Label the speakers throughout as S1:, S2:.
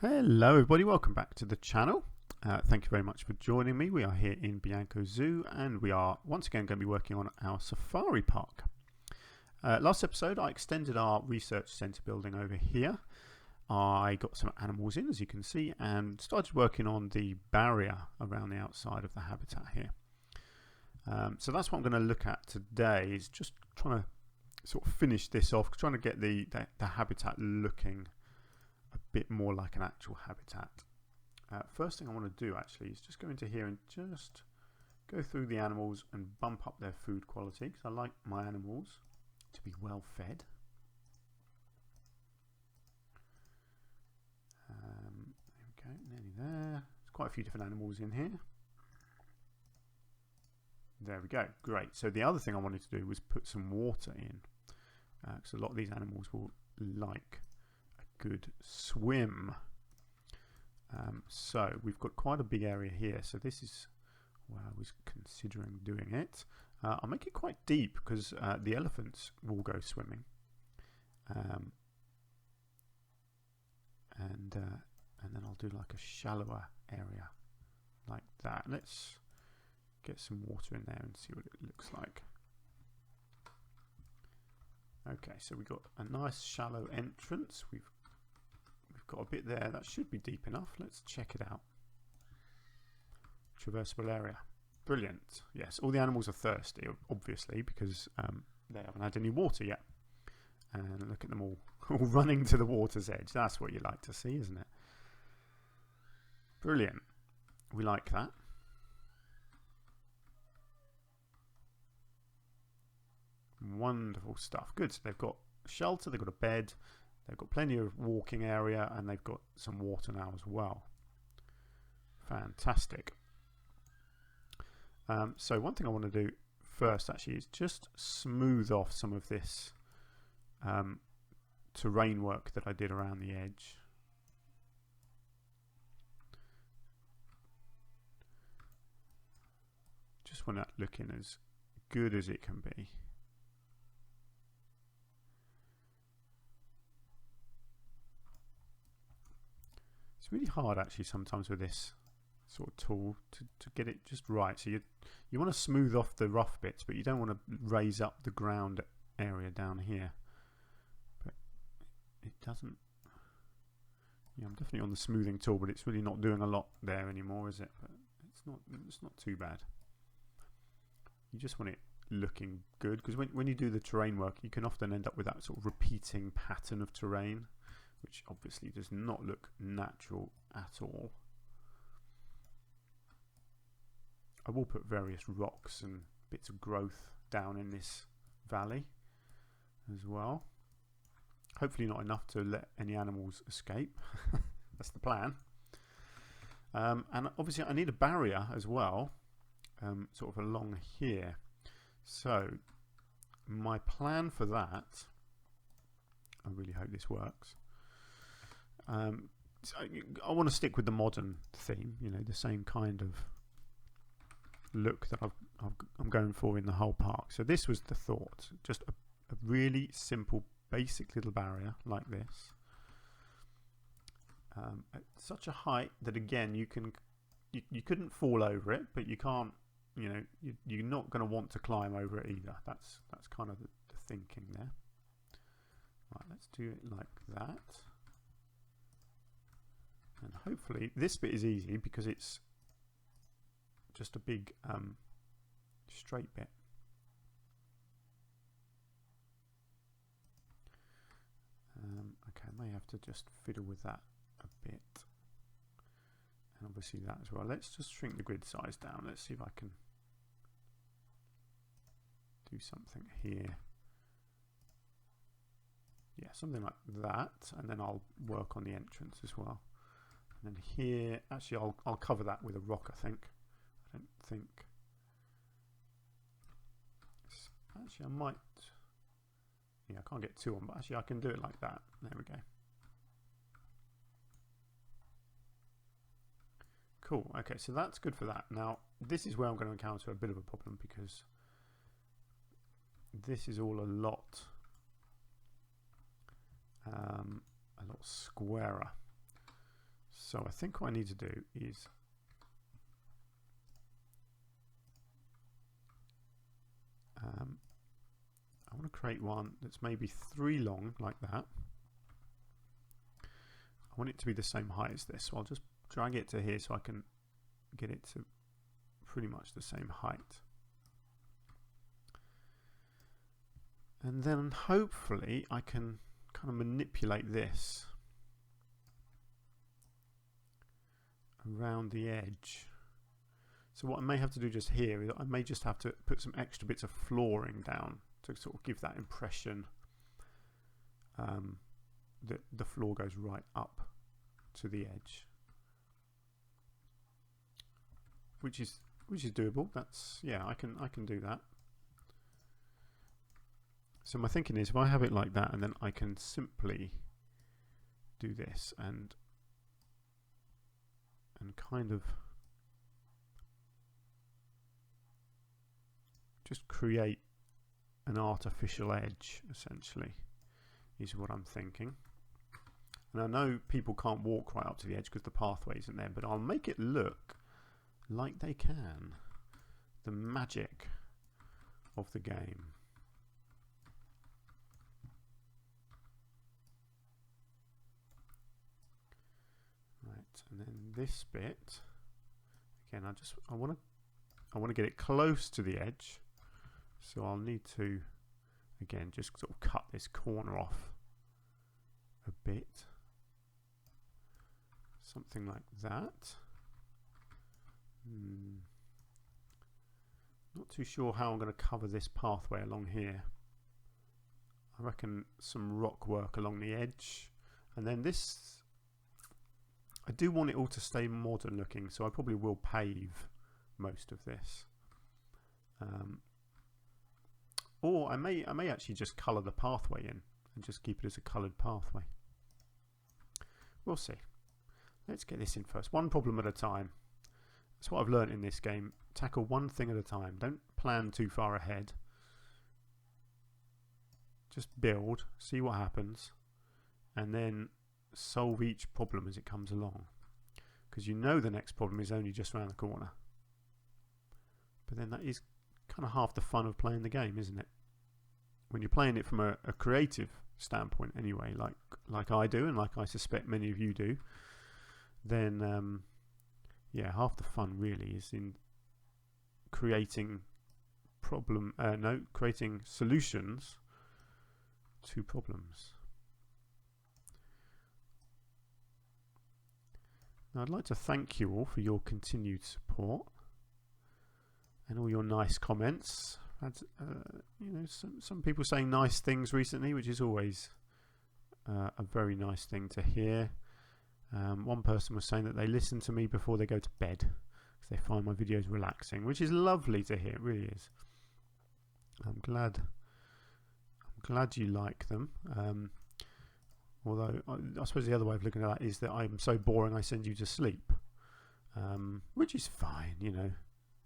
S1: Hello everybody, welcome back to the channel. Thank you very much for joining me. We are here in Bianco Zoo and we are once again going to be working on our safari park. Last episode I extended our research centre building over here. I got some animals in, as you can see, and started working on the barrier around the outside of the habitat here. So that's what I'm going to look at today, is just trying to sort of finish this off, trying to get the habitat looking a bit more like an actual habitat. First thing I want to do actually is just go into here and just go through the animals and bump up their food quality, because I like my animals to be well fed. There we go, nearly there. There's quite a few different animals in here. There we go, great. So the other thing I wanted to do was put some water in, because a lot of these animals will like a good swim. So we've got quite a big area here, so this is where I was considering doing it. I'll make it quite deep because the elephants will go swimming, and then I'll do like a shallower area like that. Let's get some water in there and see what it looks like. Okay, so we've got a nice shallow entrance. We've got a bit there that should be deep enough. Let's check it out. Traversable area, brilliant. Yes, all the animals are thirsty, obviously, because they haven't had any water yet. And look at them all running to the water's edge. That's what you like to see, isn't it? Brilliant. We like that. Wonderful stuff. Good. So they've got shelter, they've got a bed, they've got plenty of walking area, and they've got some water now as well. Fantastic. So one thing I want to do first actually is just smooth off some of this terrain work that I did around the edge. Just want that looking as good as it can be. It's really hard actually sometimes with this sort of tool to get it just right. So you want to smooth off the rough bits, but you don't want to raise up the ground area down here. But it doesn't. Yeah, I'm definitely on the smoothing tool, but it's really not doing a lot there anymore, is it? But it's not too bad. You just want it looking good, because when you do the terrain work, you can often end up with that sort of repeating pattern of terrain, which obviously does not look natural at all. I will put various rocks and bits of growth down in this valley as well. Hopefully not enough to let any animals escape. That's the plan. And obviously I need a barrier as well, sort of along here. So my plan for that, I really hope this works. So I want to stick with the modern theme, you know, the same kind of look that I'm going for in the whole park. So this was the thought, just a really simple, basic little barrier like this, at such a height that again you couldn't fall over it, but you can't, you know, you're not going to want to climb over it either. That's kind of the thinking there. Right, let's do it like that. And hopefully this bit is easy because it's just a big straight bit. Okay, I may have to just fiddle with that a bit. And obviously that as well. Let's just shrink the grid size down. Let's see if I can do something here. Yeah, something like that. And then I'll work on the entrance as well. And then here, actually I'll cover that with a rock, I think. I don't think. Actually, I might. Yeah, I can't get two on, but actually I can do it like that. There we go. Cool. Okay, so that's good for that. Now, this is where I'm going to encounter a bit of a problem, because this is all a lot squarer. So I think what I need to do is I want to create one that's maybe 3 long like that. I want it to be the same height as this, so I'll just drag it to here so I can get it to pretty much the same height. And then hopefully I can kind of manipulate this around the edge. So what I may have to do just here is I may just have to put some extra bits of flooring down to sort of give that impression that the floor goes right up to the edge, which is doable. That's, yeah, I can do that. So my thinking is if I have it like that, and then I can simply do this and kind of just create an artificial edge, essentially, is what I'm thinking. And I know people can't walk right up to the edge because the pathway isn't there, but I'll make it look like they can. The magic of the game. Right, and then this bit, again, I want to get it close to the edge. So I'll need to, again, just sort of cut this corner off a bit. Something like that. Not too sure how I'm going to cover this pathway along here. I reckon some rock work along the edge. And then this, I do want it all to stay modern looking, so I probably will pave most of this. Or I may actually just colour the pathway in and just keep it as a coloured pathway. We'll see. Let's get this in first. One problem at a time. That's what I've learned in this game. Tackle one thing at a time. Don't plan too far ahead. Just build, see what happens, and then solve each problem as it comes along. Because you know the next problem is only just around the corner. But then that is kind of half the fun of playing the game, isn't it? When you're playing it from a creative standpoint anyway, like I do and like I suspect many of you do, then yeah, half the fun really is in creating creating solutions to problems. Now I'd like to thank you all for your continued support and all your nice comments. I've had, you know, some people saying nice things recently, which is always a very nice thing to hear. One person was saying that they listen to me before they go to bed because they find my videos relaxing, which is lovely to hear. It really is. I'm glad you like them. Although I suppose the other way of looking at that is that I'm so boring I send you to sleep, which is fine, you know,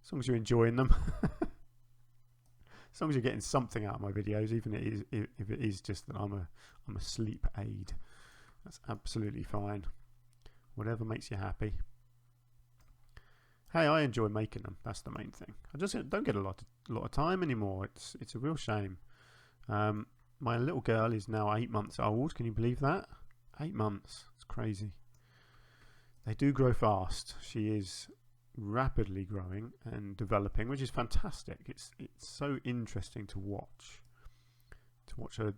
S1: as long as you're enjoying them. As long as you're getting something out of my videos, even if it is just that I'm a sleep aid, that's absolutely fine. Whatever makes you happy. Hey, I enjoy making them. That's the main thing. I just don't get a lot of time anymore. It's a real shame. My little girl is now 8 months old. Can you believe that? 8 months. It's crazy. They do grow fast. She is rapidly growing and developing, which is fantastic. It's so interesting to watch her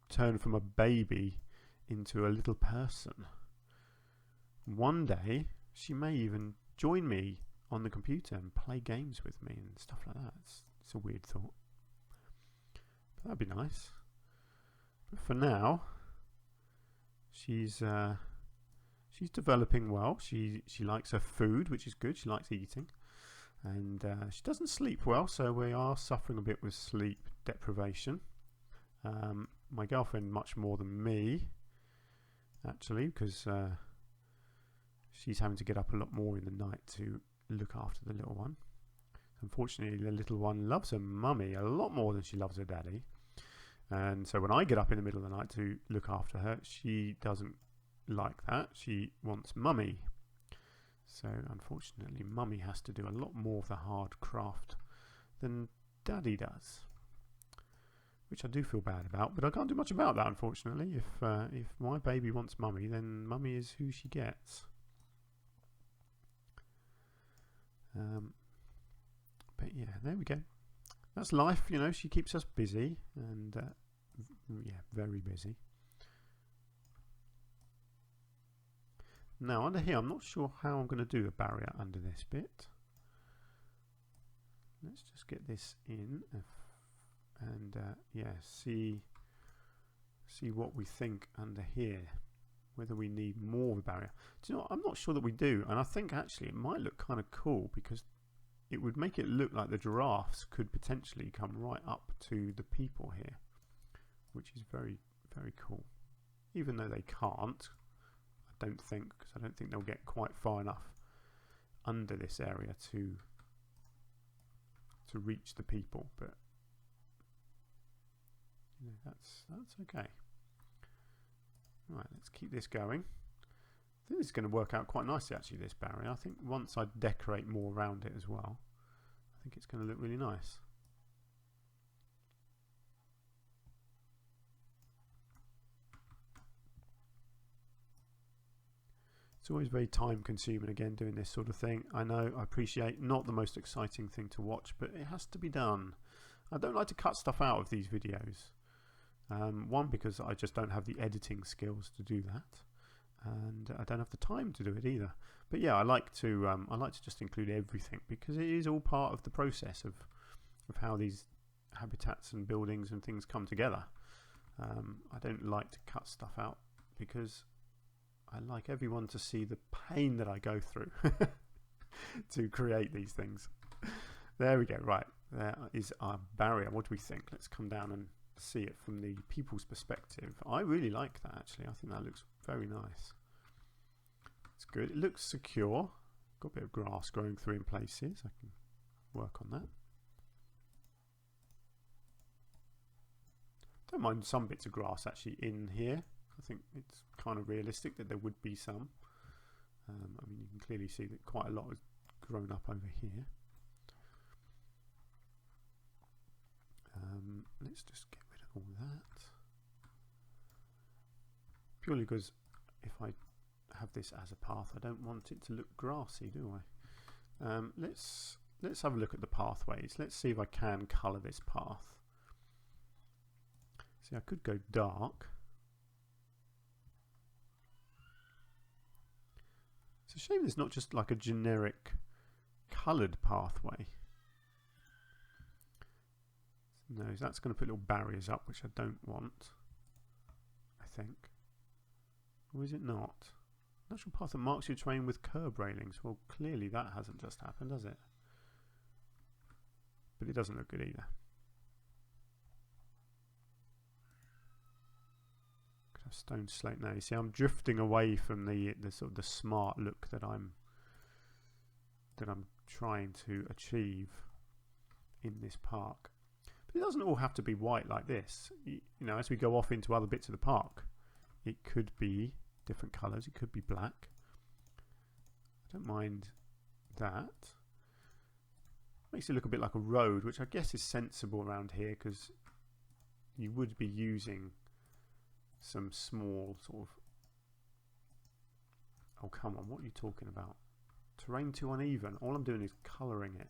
S1: turn from a baby into a little person. One day she may even join me on the computer and play games with me and stuff like that. It's a weird thought, but that'd be nice. But for now, she's developing well. She likes her food, which is good. She likes eating, and she doesn't sleep well, so we are suffering a bit with sleep deprivation. My girlfriend much more than me, actually, because she's having to get up a lot more in the night to look after the little one. Unfortunately, the little one loves her mummy a lot more than she loves her daddy. And so when I get up in the middle of the night to look after her, she doesn't like that. She wants Mummy. So unfortunately, Mummy has to do a lot more of the hard craft than Daddy does, which I do feel bad about, but I can't do much about that, unfortunately. If my baby wants Mummy, then Mummy is who she gets. But yeah, there we go. That's life, you know. She keeps us busy, and yeah, very busy. Now under here, I'm not sure how I'm going to do the barrier under this bit. Let's just get this in, and yeah, see what we think under here. Whether we need more of a barrier. Do you know what? I'm not sure that we do, and I think actually it might look kind of cool because it would make it look like the giraffes could potentially come right up to the people here, which is very, very cool. Even though they can't, I don't think, because I don't think they'll get quite far enough under this area to reach the people. But you know, that's okay. Right, let's keep this going. I think this is going to work out quite nicely, actually, this barrier. I think once I decorate more around it as well, I think it's going to look really nice. It's always very time consuming, again, doing this sort of thing. I know, I appreciate, not the most exciting thing to watch, but it has to be done. I don't like to cut stuff out of these videos. One, because I just don't have the editing skills to do that, and I don't have the time to do it either. But yeah, I like to just include everything because it is all part of the process of how these habitats and buildings and things come together. I don't like to cut stuff out because I like everyone to see the pain that I go through to create these things. There we go. Right, there is our barrier. What do we think? Let's come down and see it from the people's perspective. I really like that, actually. I think that looks very nice. It's good. It looks secure. Got a bit of grass growing through in places. I can work on that. Don't mind some bits of grass actually in here. I think it's kind of realistic that there would be some. I mean, you can clearly see that quite a lot has grown up over here. Let's just get rid of all that. Purely because if I have this as a path, I don't want it to look grassy, do I? Let's have a look at the pathways. Let's see if I can colour this path. See, I could go dark. It's a shame there's not just like a generic coloured pathway. No, that's going to put little barriers up, which I don't want, I think. Or is it not? Natural path that marks your terrain with curb railings. Well, clearly that hasn't just happened, has it? But it doesn't look good either. Could have stone slate now. You see, I'm drifting away from the sort of the smart look that I'm trying to achieve in this park. But it doesn't all have to be white like this. You know, as we go off into other bits of the park, it could be different colours. It could be black. I don't mind that. Makes it look a bit like a road, which I guess is sensible around here because you would be using some small sort of... Oh, come on, what are you talking about? Terrain too uneven. All I'm doing is colouring it.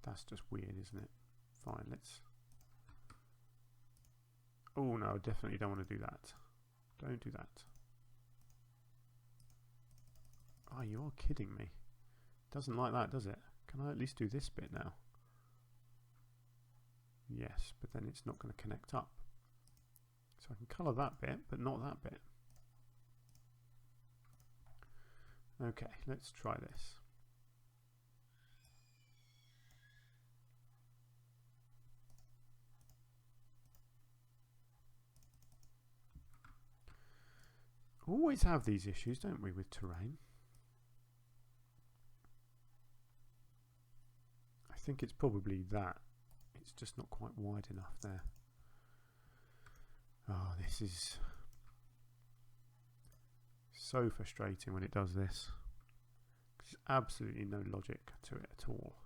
S1: That's just weird, isn't it? Fine, let's... Oh no, I definitely don't want to do that. Don't do that. Oh, you are kidding me. Doesn't like that, does it? Can I at least do this bit now? Yes, but then it's not going to connect up. So I can colour that bit, but not that bit. Okay, let's try this. Always have these issues, don't we, with terrain? I think it's probably that. It's just not quite wide enough there. Oh, this is So frustrating when it does this. There's absolutely no logic to it at all.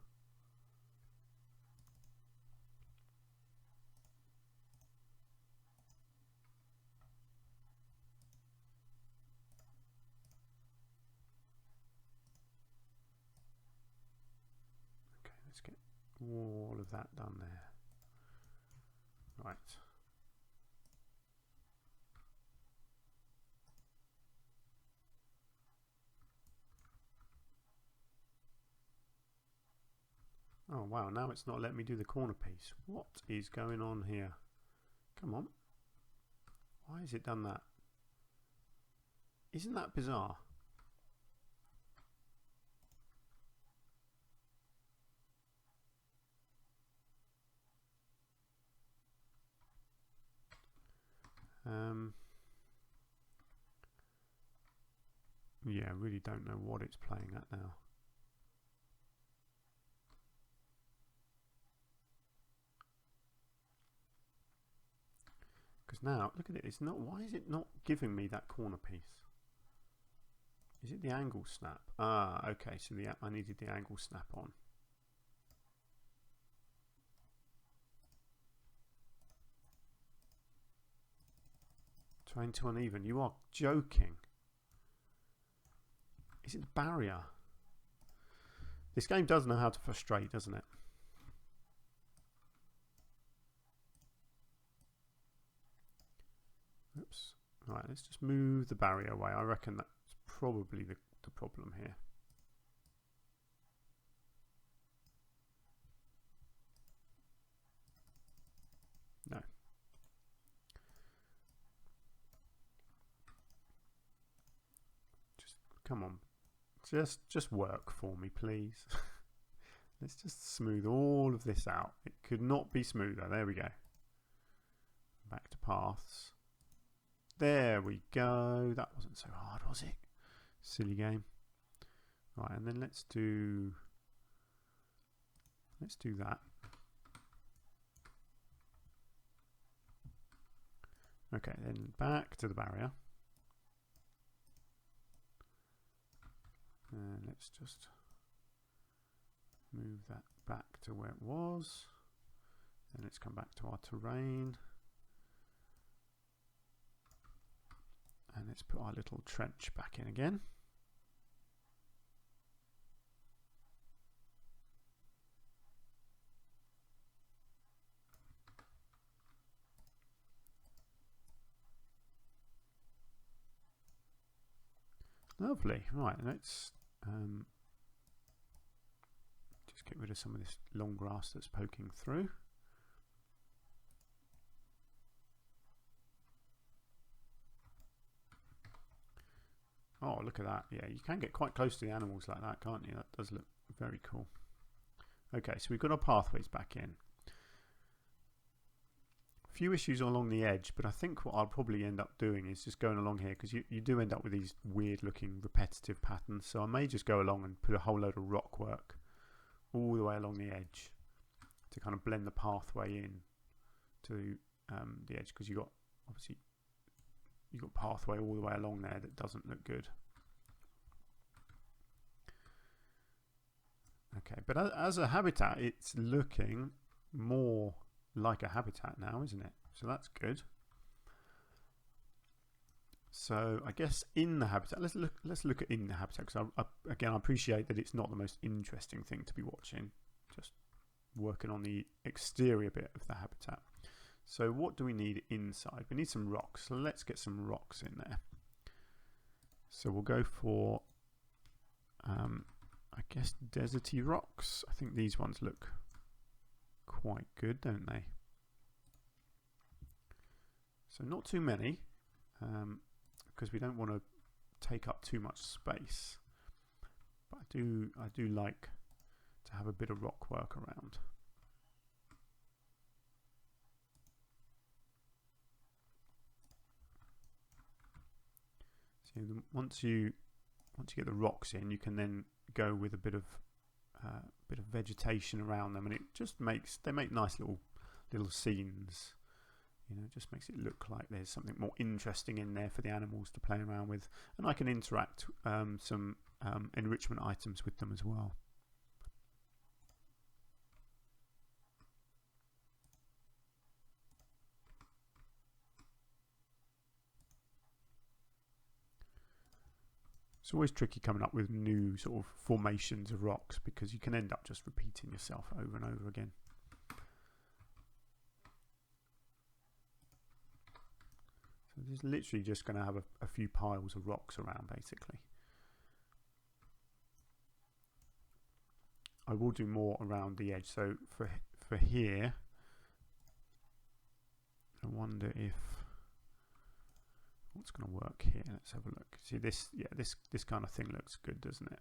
S1: Okay, let's get all of that done there. Right. Oh wow, now it's not letting me do the corner piece. What is going on here? Come on. Why has it done that? Isn't that bizarre? Yeah, I really don't know what it's playing at now. Because now, look at it, it's not, why is it not giving me that corner piece? Is it the angle snap? Ah, okay, so I needed the angle snap on. Trying to uneven, you are joking. Is it the barrier? This game does know how to frustrate, doesn't it? Oops. Right, let's just move the barrier away. I reckon that's probably the problem here. No. Just come on. Just work for me, please. Let's just smooth all of this out. It could not be smoother. There we go. Back to paths. There we go. That wasn't so hard, was it? Silly game. Right, and then let's do that. Okay, then back to the barrier. And let's just move that back to where it was. And let's come back to our terrain. And let's put our little trench back in again. Lovely. Right, let's just get rid of some of this long grass that's poking through. Oh, look at that. Yeah, you can get quite close to the animals like that, can't you? That does look very cool. Okay, so we've got our pathways back in. A few issues along the edge, but I think what I'll probably end up doing is just going along here, because you do end up with these weird looking repetitive patterns. So I may just go along and put a whole load of rock work all the way along the edge to kind of blend the pathway in to the edge, because obviously you've got pathway all the way along there that doesn't look good. Okay, but as a habitat, it's looking more like a habitat now, isn't it? So that's good. So I guess in the habitat, let's look at in the habitat, because again, I appreciate that it's not the most interesting thing to be watching, just working on the exterior bit of the habitat. So what do we need inside? We need some rocks. So let's get some rocks in there. So we'll go for, I guess, deserty rocks. I think these ones look quite good, don't they? So not too many, because we don't want to take up too much space. But I do like to have a bit of rock work around. So once you get the rocks in, you can then go with a bit of vegetation around them, and it just they make nice little scenes, You know, it just makes it look like there's something more interesting in there for the animals to play around with, and I can interact some enrichment items with them as well. It's always tricky coming up with new sort of formations of rocks because you can end up just repeating yourself over and over again. So this is literally just going to have a few piles of rocks around basically. I will do more around the edge. So for here, I wonder if what's going to work here. Let's have a look. See this? Yeah, this kind of thing looks good, doesn't it?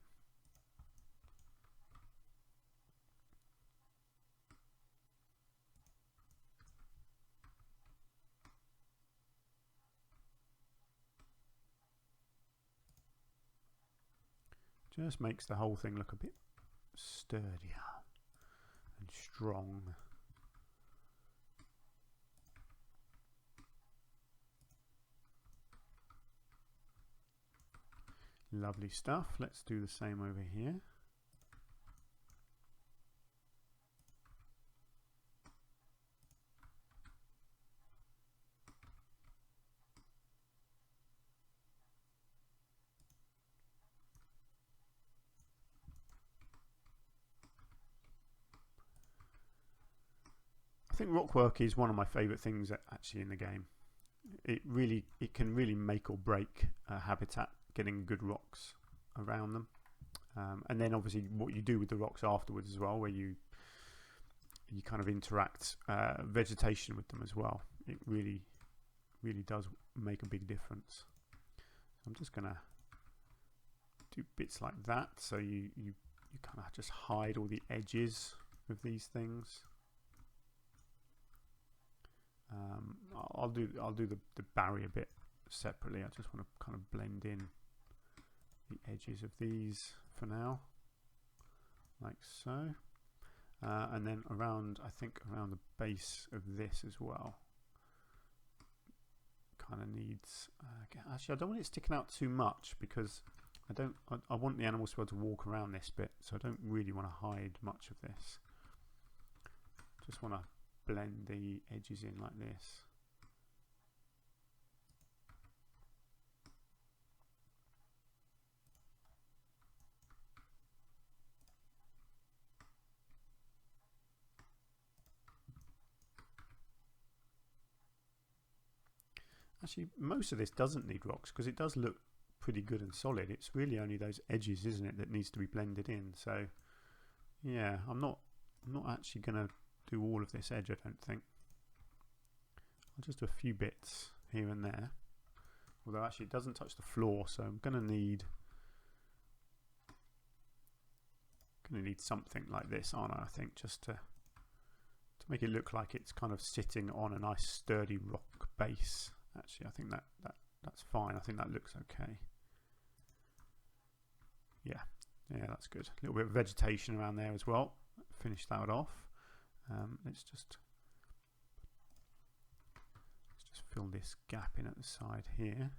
S1: Just makes the whole thing look a bit sturdier and strong. Lovely stuff. Let's do the same over here. I think rock work is one of my favourite things actually in the game. It can really make or break a habitat, getting good rocks around them, and then obviously what you do with the rocks afterwards as well, where you kind of interact vegetation with them as well. It really does make a big difference. I'm just gonna do bits like that, so you kind of just hide all the edges of these things. I'll do the barrier bit separately. I just want to kind of blend in the edges of these for now, like so, and then around, I think around the base of this as well. Kind of needs. Actually, I don't want it sticking out too much because I want the animals to be able to walk around this bit, so I don't really want to hide much of this. Just want to blend the edges in like this. Actually, most of this doesn't need rocks because it does look pretty good and solid. It's really only those edges, isn't it, that needs to be blended in. So yeah, I'm not actually going to do all of this edge, I don't think. I'll just do a few bits here and there, although actually it doesn't touch the floor, so I'm going to need something like this, aren't I think, just to make it look like it's kind of sitting on a nice sturdy rock base. Actually, I think that's fine. I think that looks okay. Yeah, that's good. A little bit of vegetation around there as well. Finish that off. Let's just fill this gap in at the side here.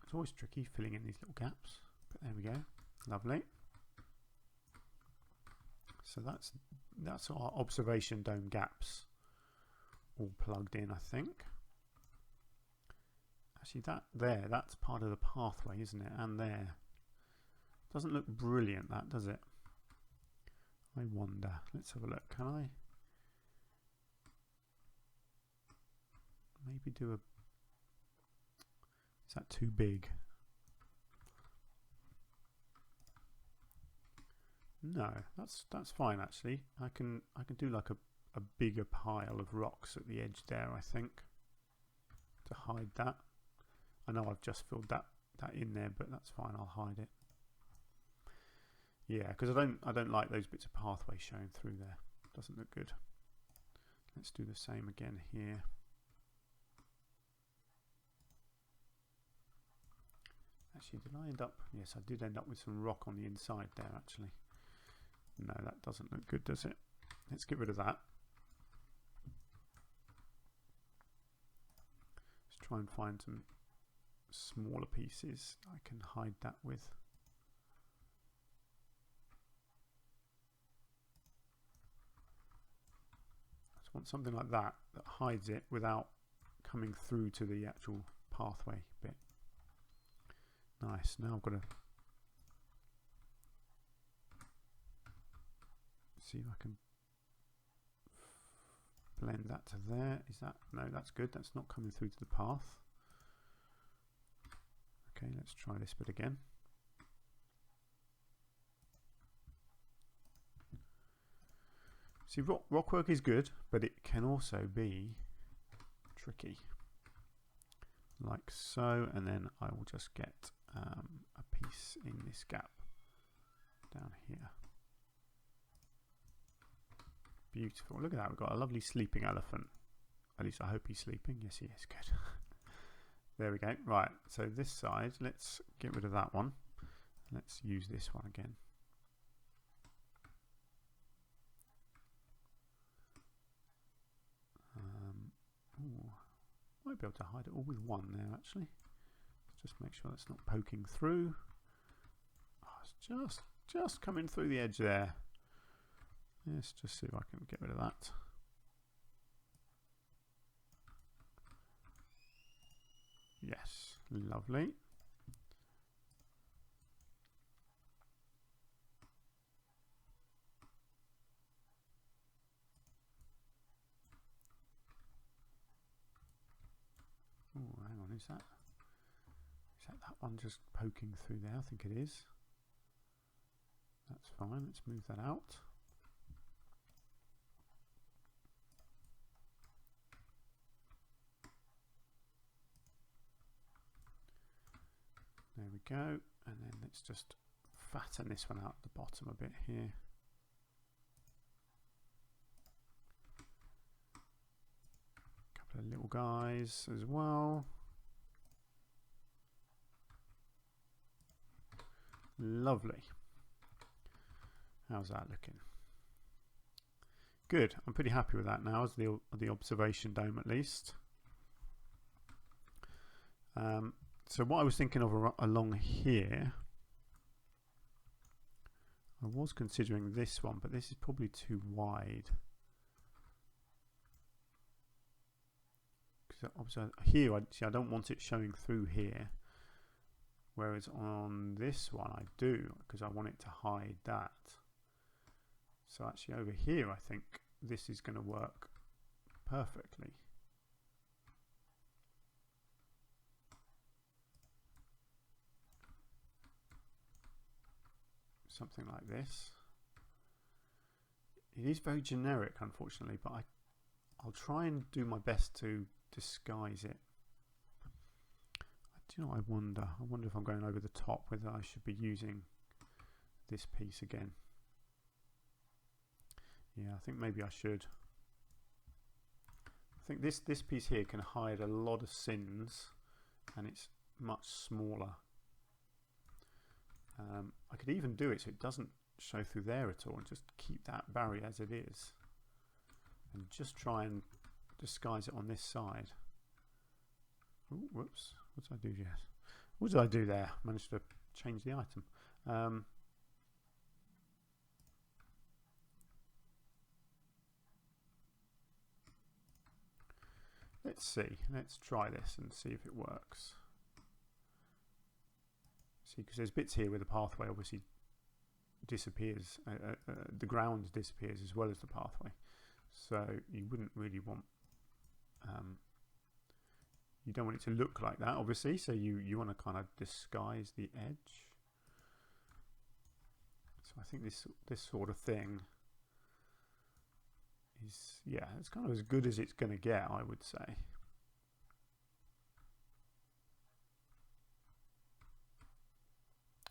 S1: It's always tricky filling in these little gaps, but there we go. Lovely. So that's our observation dome gaps all plugged in, I think. Actually, that's part of the pathway, isn't it? And there. Doesn't look brilliant, that, does it? I wonder. Let's have a look. Can I maybe do a... Is that too big? No, that's fine actually. I can do like a bigger pile of rocks at the edge there, I think, to hide that. I know I've just filled that in there, but that's fine. I'll hide it. Yeah, because I don't like those bits of pathway showing through there. Doesn't look good. Let's do the same again here. Actually, did I end up? Yes, I did end up with some rock on the inside there, actually. No, that doesn't look good, does it? Let's get rid of that. Let's try and find some smaller pieces I can hide that with. I just want something like that that hides it without coming through to the actual pathway bit. Nice. Now I've got to see if I can blend that to there. Is that? No, that's good. That's not coming through to the path. Okay, let's try this bit again. See, rock work is good, but it can also be tricky. Like so, and then I will just get a piece in this gap down here. Beautiful. Look at that. We've got a lovely sleeping elephant. At least I hope he's sleeping. Yes, he is. Good. There we go. Right. So this side, let's get rid of that one. Let's use this one again. Might be able to hide it all with one there, actually. Just make sure that's not poking through. Oh, it's just coming through the edge there. Let's just see if I can get rid of that. Yes, lovely. Oh, hang on, is that one just poking through there? I think it is. That's fine, let's move that out. There we go, and then let's just fatten this one out at the bottom a bit here. A couple of little guys as well. Lovely. How's that looking? Good. I'm pretty happy with that now as the observation dome at least. So what I was thinking of along here, I was considering this one, but this is probably too wide. Because here, I don't want it showing through here. Whereas on this one I do, because I want it to hide that. So actually over here I think this is going to work perfectly. Something like this. It is very generic, unfortunately, but I'll try and do my best to disguise it. Do you know what I wonder? I wonder if I'm going over the top, whether I should be using this piece again. Yeah, I think maybe I should. I think this piece here can hide a lot of sins, and it's much smaller. I could even do it so it doesn't show through there at all, and just keep that barrier as it is, and just try and disguise it on this side. Ooh, whoops. What did I do, Jess? What did I do there? Managed to change the item. Let's see. Let's try this and see if it works. See, because there's bits here where the pathway obviously disappears. The ground disappears as well as the pathway. So you wouldn't really want... you don't want it to look like that, obviously, so you want to kind of disguise the edge. So I think this sort of thing is, yeah, it's kind of as good as it's going to get, I would say.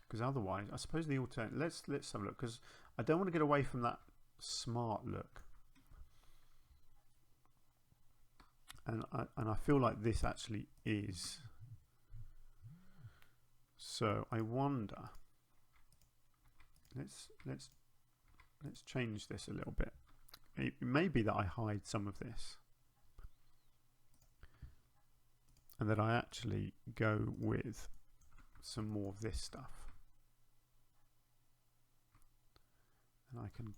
S1: Because otherwise, I suppose the alternative, let's have a look, because I don't want to get away from that smart look. And I feel like this actually is So I wonder, let's change this a little bit. It may be that I hide some of this and that I actually go with some more of this stuff, and I can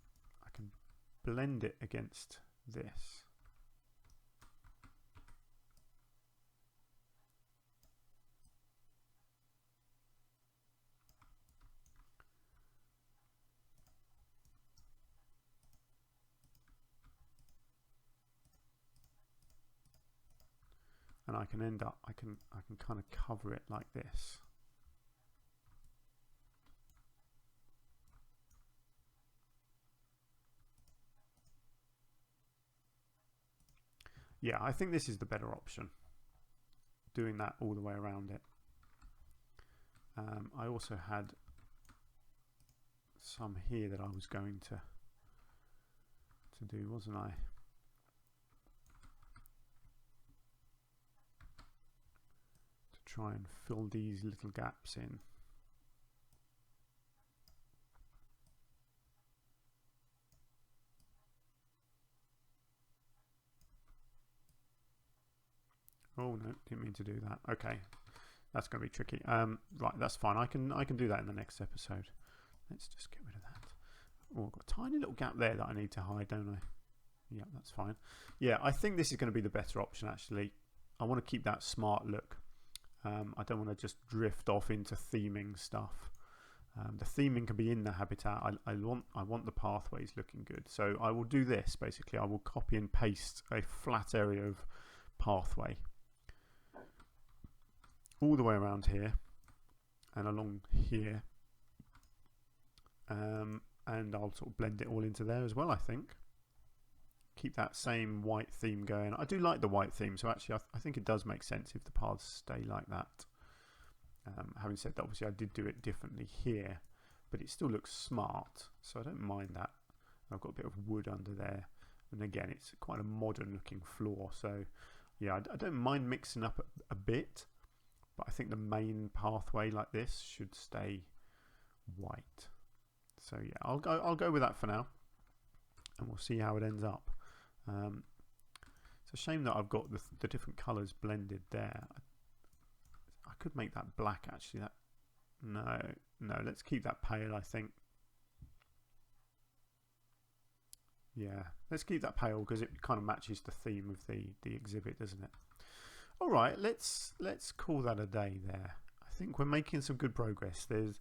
S1: blend it against this. And I can end up, I can kind of cover it like this. Yeah, I think this is the better option, doing that all the way around it. I also had some here that I was going to do, wasn't I? To try and fill these little gaps in. Oh no, didn't mean to do that. Okay, that's going to be tricky. Right, that's fine. I can do that in the next episode. Let's just get rid of that. Oh, I've got a tiny little gap there that I need to hide, don't I? Yeah, that's fine. Yeah, I think this is going to be the better option, actually. I want to keep that smart look. I don't want to just drift off into theming stuff. The theming can be in the habitat. I want the pathways looking good. So I will do this, basically. I will copy and paste a flat area of pathway all the way around here and along here, and I'll sort of blend it all into there as well. I think keep that same white theme going. I do like the white theme, so actually I think it does make sense if the paths stay like that. Having said that, obviously I did do it differently here, but it still looks smart, so I don't mind that. I've got a bit of wood under there, and again it's quite a modern looking floor, so yeah, I don't mind mixing up a bit, but I think the main pathway like this should stay white. So yeah, I'll go with that for now, and we'll see how it ends up. It's a shame that I've got the different colours blended there. I could make that black actually. No, let's keep that pale, I think. Yeah, let's keep that pale because it kind of matches the theme of the exhibit, doesn't it? All right, let's call that a day there. I think we're making some good progress. There's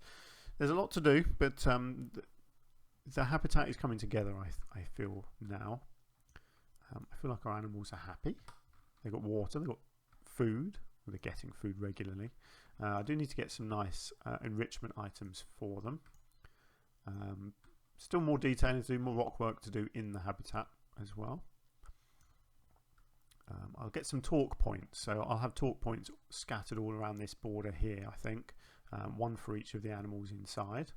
S1: a lot to do, but the habitat is coming together, I feel now. I feel like our animals are happy. They've got water, they've got food. They're getting food regularly. I do need to get some nice enrichment items for them. Still more detailing to do, more rock work to do in the habitat as well. I'll get some talk points, so I'll have talk points scattered all around this border here, I think. One for each of the animals inside.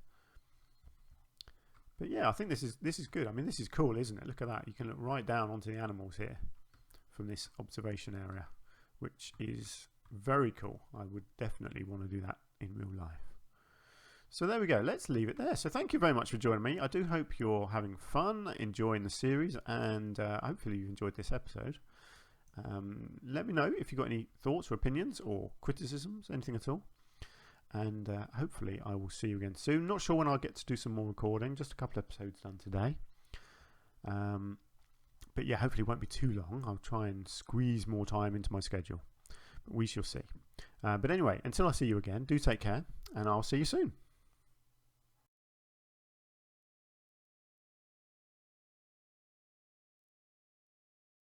S1: But yeah, I think this is good. I mean, this is cool, isn't it? Look at that. You can look right down onto the animals here from this observation area, which is very cool. I would definitely want to do that in real life. So there we go. Let's leave it there. So thank you very much for joining me. I do hope you're having fun, enjoying the series, and hopefully you enjoyed this episode. Let me know if you've got any thoughts or opinions or criticisms, anything at all. And hopefully I will see you again soon. Not sure when I'll get to do some more recording. Just a couple episodes done today. But yeah, hopefully it won't be too long. I'll try and squeeze more time into my schedule. But we shall see. But anyway, until I see you again, do take care, and I'll see you soon.